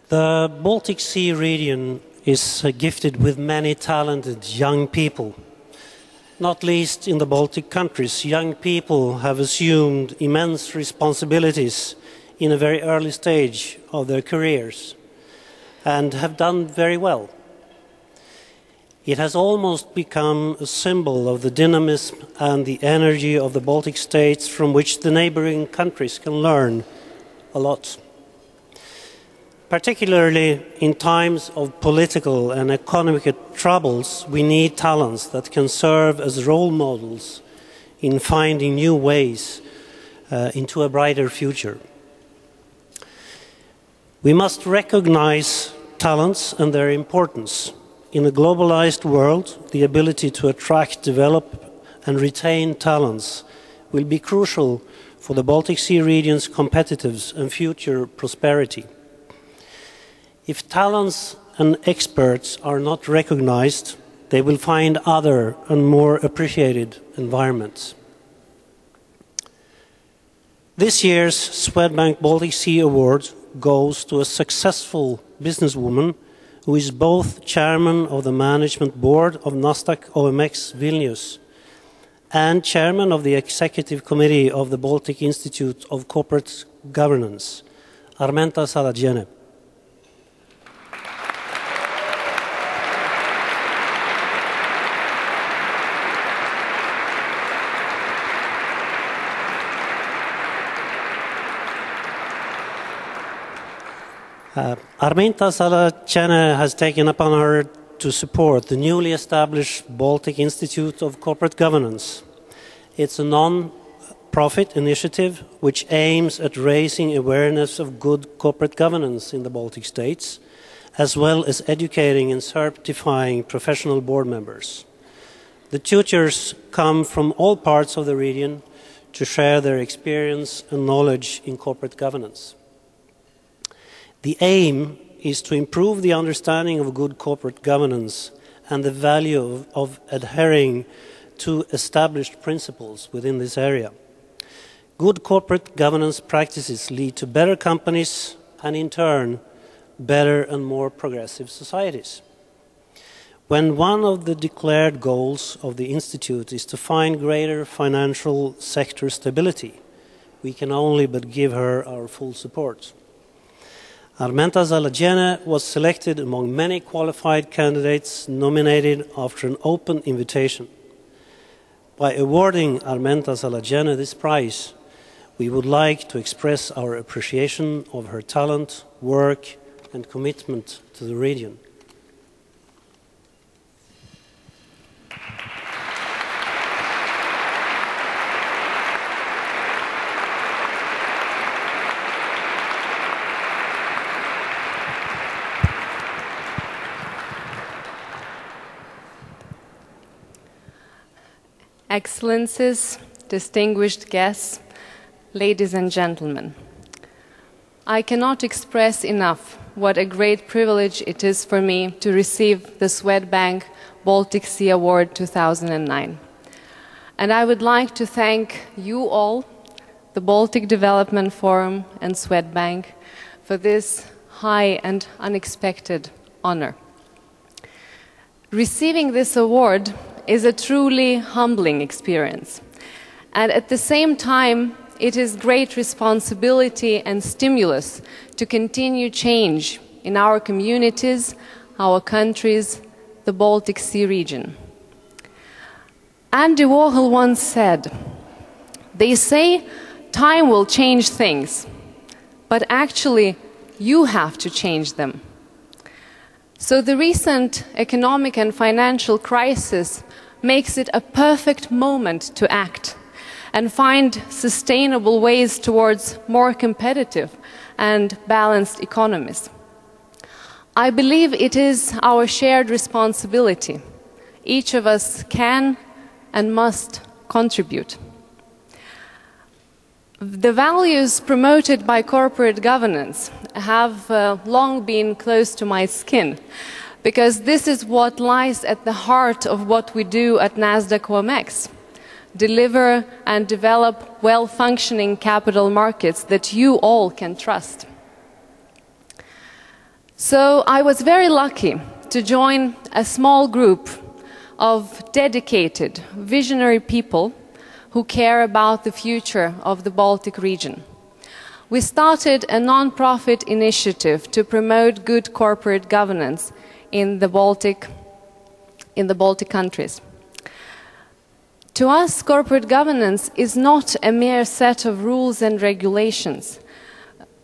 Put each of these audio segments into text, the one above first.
The Baltic Sea region is gifted with many talented young people. Not least in the Baltic countries, young people have assumed immense responsibilities in a very early stage of their careers and have done very well. It has almost become a symbol of the dynamism and the energy of the Baltic states, from which the neighboring countries can learn a lot. Particularly in times of political and economic troubles, we need talents that can serve as role models in finding new ways into a brighter future. We must recognize talents and their importance. In a globalized world, the ability to attract, develop and retain talents will be crucial for the Baltic Sea region's competitiveness and future prosperity. If talents and experts are not recognized, they will find other and more appreciated environments. This year's Swedbank Baltic Sea Award goes to a successful businesswoman who is both chairman of the management board of Nasdaq OMX Vilnius and chairman of the executive committee of the Baltic Institute of Corporate Governance, Armenta Salagiene. Armenta Salagiene has taken upon her to support the newly established Baltic Institute of Corporate Governance. It's a non-profit initiative which aims at raising awareness of good corporate governance in the Baltic states, as well as educating and certifying professional board members. The tutors come from all parts of the region to share their experience and knowledge in corporate governance. The aim is to improve the understanding of good corporate governance and the value of adhering to established principles within this area. Good corporate governance practices lead to better companies and, in turn, better and more progressive societies. When one of the declared goals of the Institute is to find greater financial sector stability, we can only but give her our full support. Armenta Salagiene was selected among many qualified candidates nominated after an open invitation. By awarding Armenta Salagiene this prize, we would like to express our appreciation of her talent, work and commitment to the region. Excellencies, distinguished guests, ladies and gentlemen, I cannot express enough what a great privilege it is for me to receive the Swedbank Baltic Sea Award 2009. And I would like to thank you all, the Baltic Development Forum and Swedbank, for this high and unexpected honor. Receiving this award is a truly humbling experience. And at the same time, it is great responsibility and stimulus to continue change in our communities, our countries, the Baltic Sea region. Andy Warhol once said, "They say time will change things, but actually you have to change them." So the recent economic and financial crisis makes it a perfect moment to act and find sustainable ways towards more competitive and balanced economies. I believe it is our shared responsibility. Each of us can and must contribute. The values promoted by corporate governance have long been close to my skin, because this is what lies at the heart of what we do at Nasdaq OMX. Deliver and develop well-functioning capital markets that you all can trust. So I was very lucky to join a small group of dedicated, visionary people who care about the future of the Baltic region. We started a non-profit initiative to promote good corporate governance in the Baltic countries. To us, corporate governance is not a mere set of rules and regulations,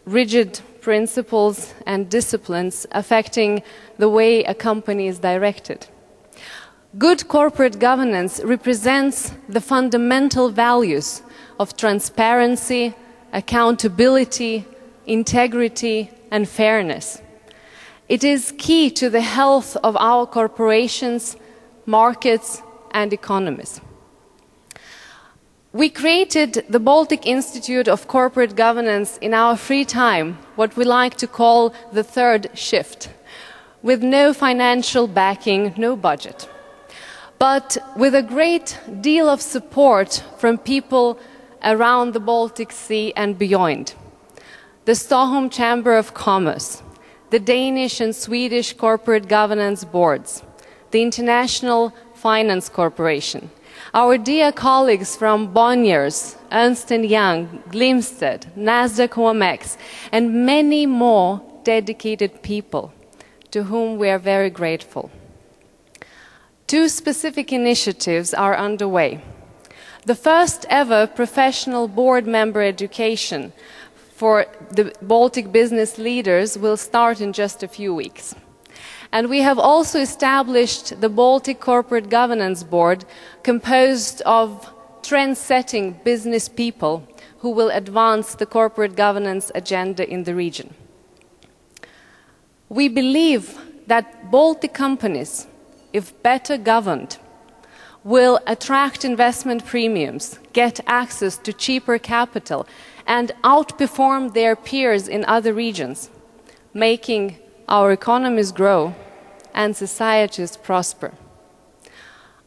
rigid principles and disciplines affecting the way a company is directed. Good corporate governance represents the fundamental values of transparency, accountability, integrity, and fairness. It is key to the health of our corporations, markets, and economies. We created the Baltic Institute of Corporate Governance in our free time, what we like to call the third shift, with no financial backing, no budget, but with a great deal of support from people around the Baltic Sea and beyond. The Stockholm Chamber of Commerce, the Danish and Swedish corporate governance boards, the International Finance Corporation, our dear colleagues from Bonniers, Ernst & Young, Glimsted, Nasdaq OMX, and many more dedicated people to whom we are very grateful. 2 specific initiatives are underway. The first ever professional board member education for the Baltic business leaders will start in just a few weeks. And we have also established the Baltic Corporate Governance Board, composed of trend-setting business people who will advance the corporate governance agenda in the region. We believe that Baltic companies, if better governed, will attract investment premiums, get access to cheaper capital, and outperform their peers in other regions, making our economies grow and societies prosper.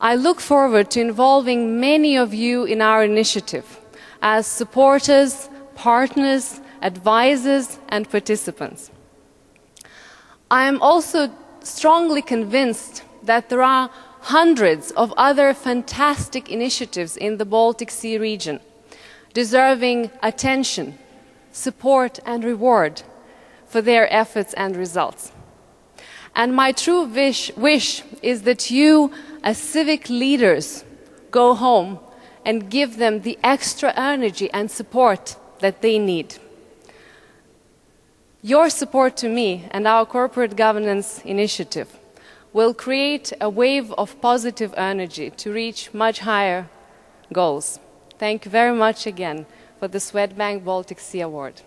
I look forward to involving many of you in our initiative as supporters, partners, advisors, and participants. I am also strongly convinced that there are hundreds of other fantastic initiatives in the Baltic Sea region, deserving attention, support, and reward for their efforts and results. And my true wish is that you, as civic leaders, go home and give them the extra energy and support that they need. Your support to me and our corporate governance initiative will create a wave of positive energy to reach much higher goals. Thank you very much again for the Swedbank Baltic Sea Award.